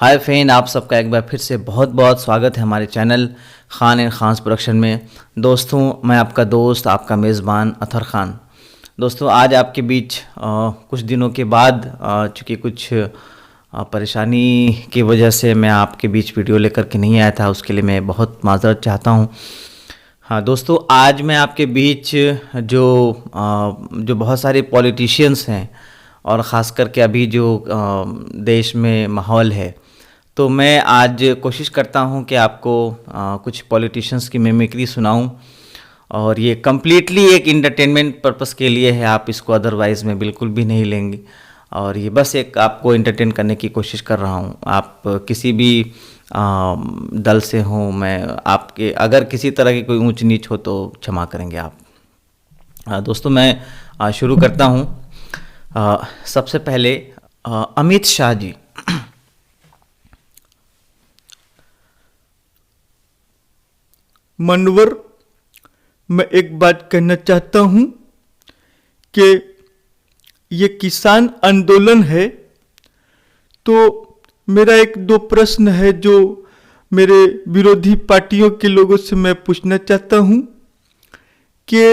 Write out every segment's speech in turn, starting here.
हाय fan, आप सबका एक बार फिर से बहुत बहुत स्वागत है हमारे channel Khan and Khans production में। दोस्तों, मैं आपका दोस्त, आपका मेज़बान अतहर खान। दोस्तों, आज आपके बीच कुछ दिनों के बाद चूँकि कुछ परेशानी की वजह से मैं आपके बीच वीडियो लेकर के नहीं आया था, उसके लिए मैं बहुत माज़रत चाहता हूँ। हाँ दोस्तों, आज मैं आपके बीच जो बहुत सारे पॉलिटिशियंस हैं और ख़ास करके अभी जो देश में माहौल है, तो मैं आज कोशिश करता हूं कि आपको कुछ पॉलिटिशियंस की मिमिक्री सुनाऊं। और ये कम्प्लीटली एक इंटरटेनमेंट पर्पस के लिए है, आप इसको अदरवाइज़ में बिल्कुल भी नहीं लेंगे। और ये बस एक आपको एंटरटेन करने की कोशिश कर रहा हूं। आप किसी भी दल से हों, मैं आपके अगर किसी तरह की कोई ऊंच नीच हो तो क्षमा करेंगे आप। दोस्तों, मैं शुरू करता हूं। सबसे पहले अमित शाह जी। मनवर, मैं एक बात कहना चाहता हूं कि ये किसान आंदोलन है, तो मेरा एक दो प्रश्न है जो मेरे विरोधी पार्टियों के लोगों से मैं पूछना चाहता हूं कि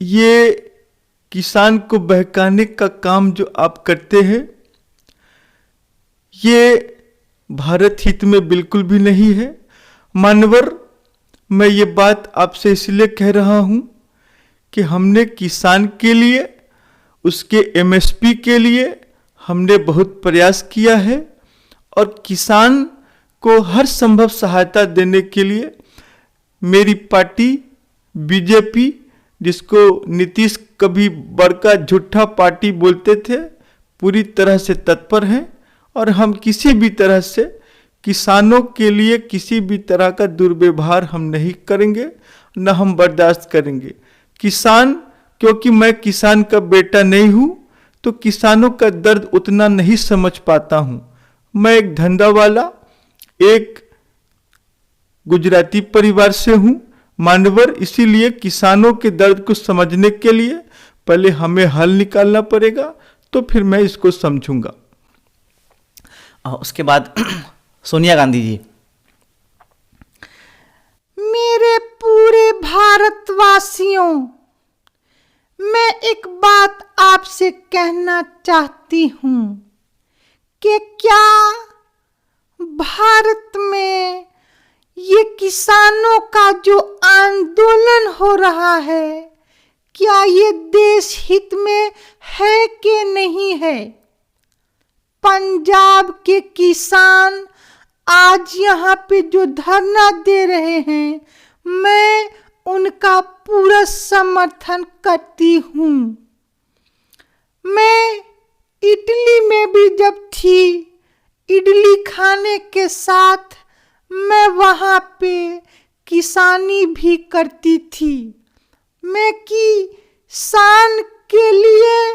ये किसान को बहकाने का काम जो आप करते हैं, ये भारत हित में बिल्कुल भी नहीं है। मानवर, मैं ये बात आपसे इसलिए कह रहा हूं कि हमने किसान के लिए, उसके एमएसपी के लिए हमने बहुत प्रयास किया है और किसान को हर संभव सहायता देने के लिए मेरी पार्टी बीजेपी, जिसको नीतीश कभी बड़का झूठा पार्टी बोलते थे, पूरी तरह से तत्पर है। और हम किसी भी तरह से किसानों के लिए किसी भी तरह का दुर्व्यवहार हम नहीं करेंगे, न हम बर्दाश्त करेंगे। किसान, क्योंकि मैं किसान का बेटा नहीं हूँ, तो किसानों का दर्द उतना नहीं समझ पाता हूँ। मैं एक धंधा वाला, एक गुजराती परिवार से हूँ मानवर। इसीलिए किसानों के दर्द को समझने के लिए पहले हमें हल निकालना पड़ेगा, तो फिर मैं इसको समझूंगा। उसके बाद सोनिया गांधी जी। मेरे पूरे भारतवासियों, मैं एक बात आपसे कहना चाहती हूं कि क्या भारत में ये किसानों का जो आंदोलन हो रहा है, क्या ये देश हित में है कि नहीं है? पंजाब के किसान आज यहाँ पे जो धरना दे रहे हैं, मैं उनका पूरा समर्थन करती हूँ। मैं इटली में भी जब थी, इडली खाने के साथ मैं वहाँ पे किसानी भी करती थी। मैं किसान के लिए,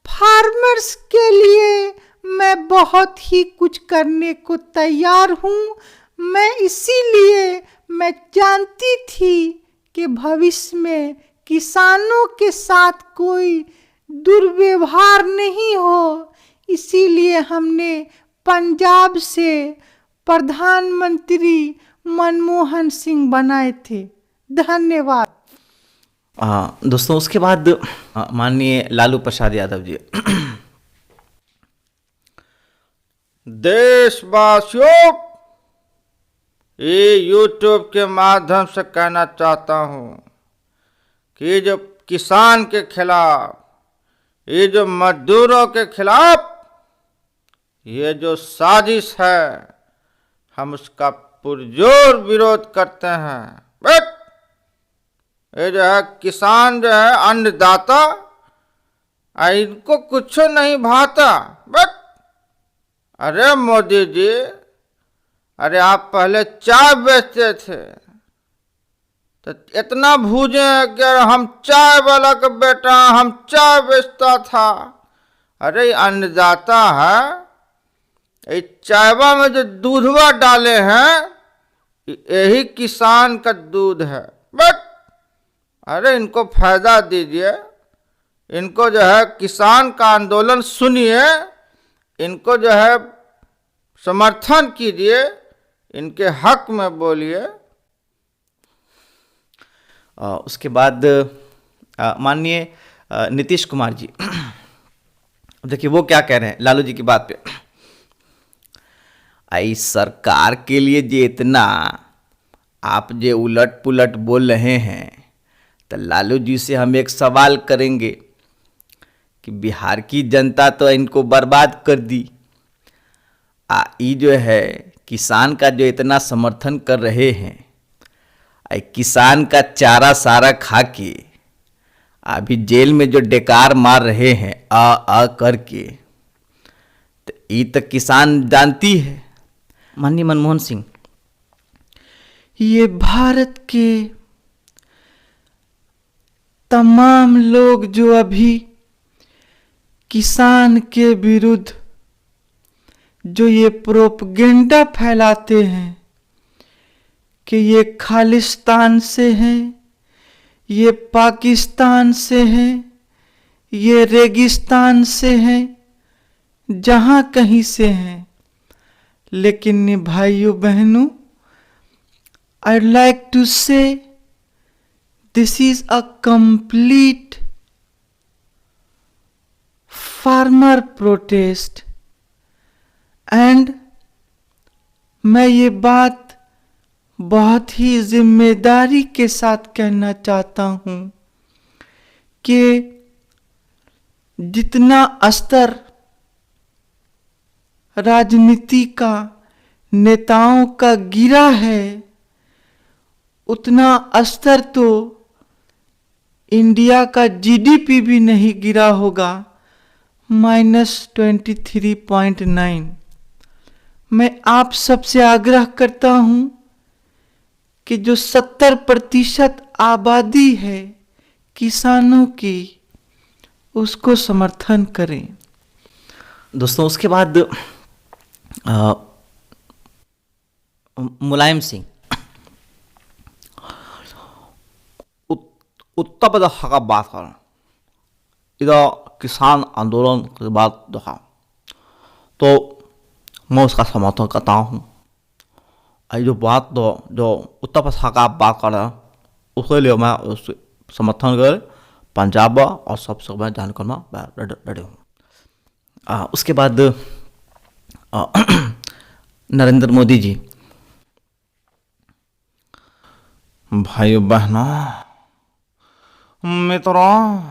फार्मर्स के लिए मैं बहुत ही कुछ करने को तैयार हूँ। मैं इसीलिए मैं जानती थी कि भविष्य में किसानों के साथ कोई दुर्व्यवहार नहीं हो, इसीलिए हमने पंजाब से प्रधानमंत्री मनमोहन सिंह बनाए थे। धन्यवाद। दोस्तों, उसके बाद माननीय लालू प्रसाद यादव जी। देशवासियों, ये यूट्यूब के माध्यम से कहना चाहता हूँ कि जो किसान के खिलाफ, ये जो मजदूरों के खिलाफ ये जो साजिश है, हम उसका पुरजोर विरोध करते हैं। बट ये जो है किसान, जो है अन्नदाता, इनको कुछ नहीं भाता। बट अरे मोदी जी, अरे आप पहले चाय बेचते थे तो इतना भूजे कि हम चाय वाला का बेटा, हम चाय बेचता था। अरे अन्नदाता है, ये चायवा में जो दूधवा डाले हैं, यही किसान का दूध है। बट अरे इनको फायदा दीजिए, इनको जो है किसान का आंदोलन सुनिए, इनको जो है समर्थन कीजिए, इनके हक में बोलिए। उसके बाद माननीय नीतीश कुमार जी, देखिए वो क्या कह रहे हैं लालू जी की बात पे। आई सरकार के लिए जे इतना आप जे उलट पुलट बोल रहे हैं, तो लालू जी से हम एक सवाल करेंगे कि बिहार की जनता तो इनको बर्बाद कर दी, ये जो है किसान का जो इतना समर्थन कर रहे हैं, किसान का चारा सारा खा के अभी जेल में जो डेकार मार रहे हैं आ करके, तो ये तो किसान जानती है। माननीय मनमोहन सिंह, ये भारत के तमाम लोग जो अभी किसान के विरुद्ध जो ये प्रोपगेंडा फैलाते हैं कि ये खालिस्तान से हैं, ये पाकिस्तान से हैं, ये रेगिस्तान से हैं, जहां कहीं से हैं, लेकिन भाइयों बहनों, I'd like to say this is a complete farmer protest, and मैं ये बात बहुत ही जिम्मेदारी के साथ कहना चाहता हूं कि जितना स्तर राजनीति का, नेताओं का गिरा है, उतना स्तर तो इंडिया का जीडीपी भी नहीं गिरा होगा, -23.9। मैं आप सबसे आग्रह करता हूं कि जो 70% आबादी है किसानों की, उसको समर्थन करें। दोस्तों उसके बाद मुलायम सिंह, उत्तर प्रदेश का बात करें, इधर किसान आंदोलन की बात देखा तो मैं उसका समर्थन करता हूँ। जो बात जो उत्तर प्रदेश का आप बात कर रहे हैं, उसके लिए मैं उससे समर्थन कर पंजाब और सबसे मैं जान करना रेडी हूँ। उसके बाद नरेंद्र मोदी जी, भाइयों बहनों मित्रों,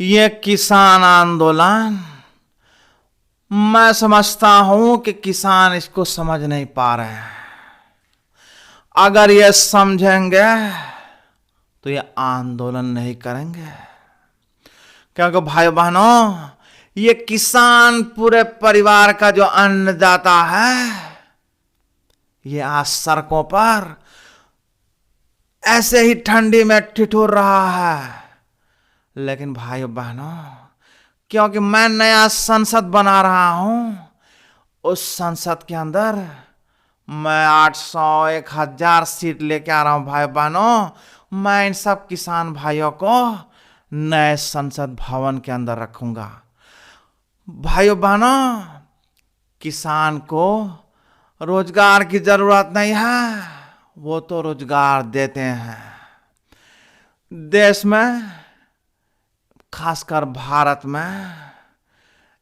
ये किसान आंदोलन, मैं समझता हूं कि किसान इसको समझ नहीं पा रहे हैं। अगर ये समझेंगे तो ये आंदोलन नहीं करेंगे, क्योंकि भाई बहनों, ये किसान पूरे परिवार का जो अन्नदाता है, ये आज सड़कों पर ऐसे ही ठंडी में ठिठुर रहा है। लेकिन भाइयों बहनों, क्योंकि मैं नया संसद बना रहा हूं, उस संसद के अंदर मैं 800, 1000 सीट लेके आ रहा हूं। भाई बहनों, मैं इन सब किसान भाइयों को नए संसद भवन के अंदर रखूंगा। भाइयों बहनों, किसान को रोजगार की जरूरत नहीं है, वो तो रोजगार देते हैं। देश में, खासकर भारत में,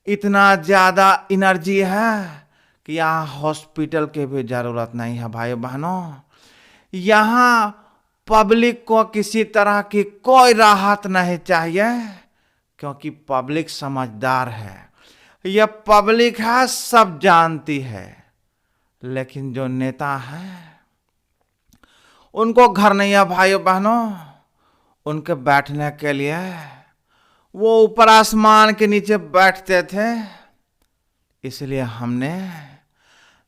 इतना ज्यादा एनर्जी है कि यहाँ हॉस्पिटल की भी जरूरत नहीं है। भाई बहनों, यहाँ पब्लिक को किसी तरह की कोई राहत नहीं चाहिए, क्योंकि पब्लिक समझदार है। यह पब्लिक है, सब जानती है। लेकिन जो नेता हैं, उनको घर नहीं है भाइयों बहनों, उनके बैठने के लिए वो ऊपर आसमान के नीचे बैठते थे। इसलिए हमने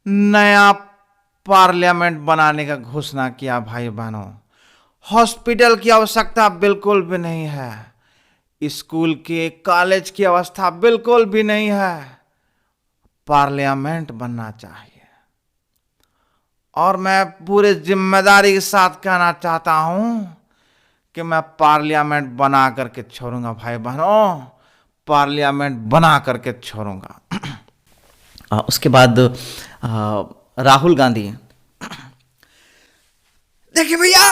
नया पार्लियामेंट बनाने का घोषणा किया। भाई बहनों, हॉस्पिटल की आवश्यकता बिल्कुल भी नहीं है, स्कूल के, कॉलेज की अवस्था बिल्कुल भी नहीं है, पार्लियामेंट बनना चाहिए। और मैं पूरे जिम्मेदारी के साथ कहना चाहता हूं कि मैं पार्लियामेंट बना करके छोड़ूंगा। भाई बहनों, पार्लियामेंट बना करके छोड़ूंगा। उसके बाद राहुल गांधी। देखिए भैया,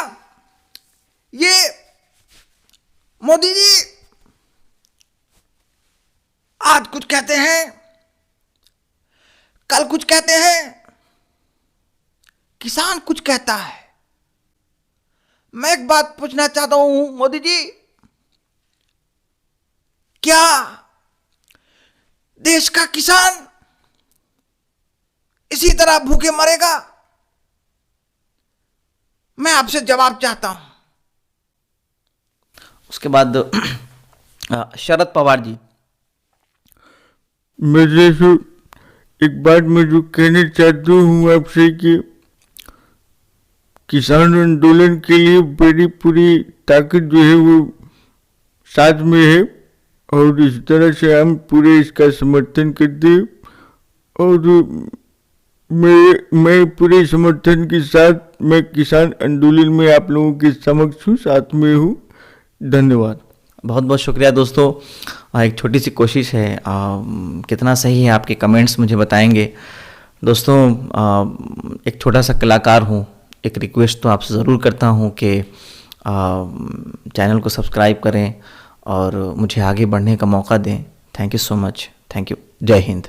ये मोदी जी आज कुछ कहते हैं, कल कुछ कहते हैं, किसान कुछ कहता है। मैं एक बात पूछना चाहता हूं मोदी जी, क्या देश का किसान इसी तरह भूखे मरेगा? मैं आपसे जवाब चाहता हूं। उसके बाद शरद पवार जी। मेरे से एक बात मैं जो कहना चाहता हूँ आपसे कि किसान आंदोलन के लिए मेरी पूरी ताकत जो है वो साथ में है, और इस तरह से हम पूरे इसका समर्थन करते हैं, और मैं पूरे समर्थन के साथ मैं किसान आंदोलन में आप लोगों के समक्ष हूँ, साथ में हूँ। धन्यवाद। बहुत बहुत शुक्रिया दोस्तों। एक छोटी सी कोशिश है, कितना सही है आपके कमेंट्स मुझे बताएंगे। दोस्तों एक छोटा सा कलाकार हूँ, एक रिक्वेस्ट तो आपसे ज़रूर करता हूँ कि चैनल को सब्सक्राइब करें और मुझे आगे बढ़ने का मौका दें। Thank you so much. Thank you. जय हिंद।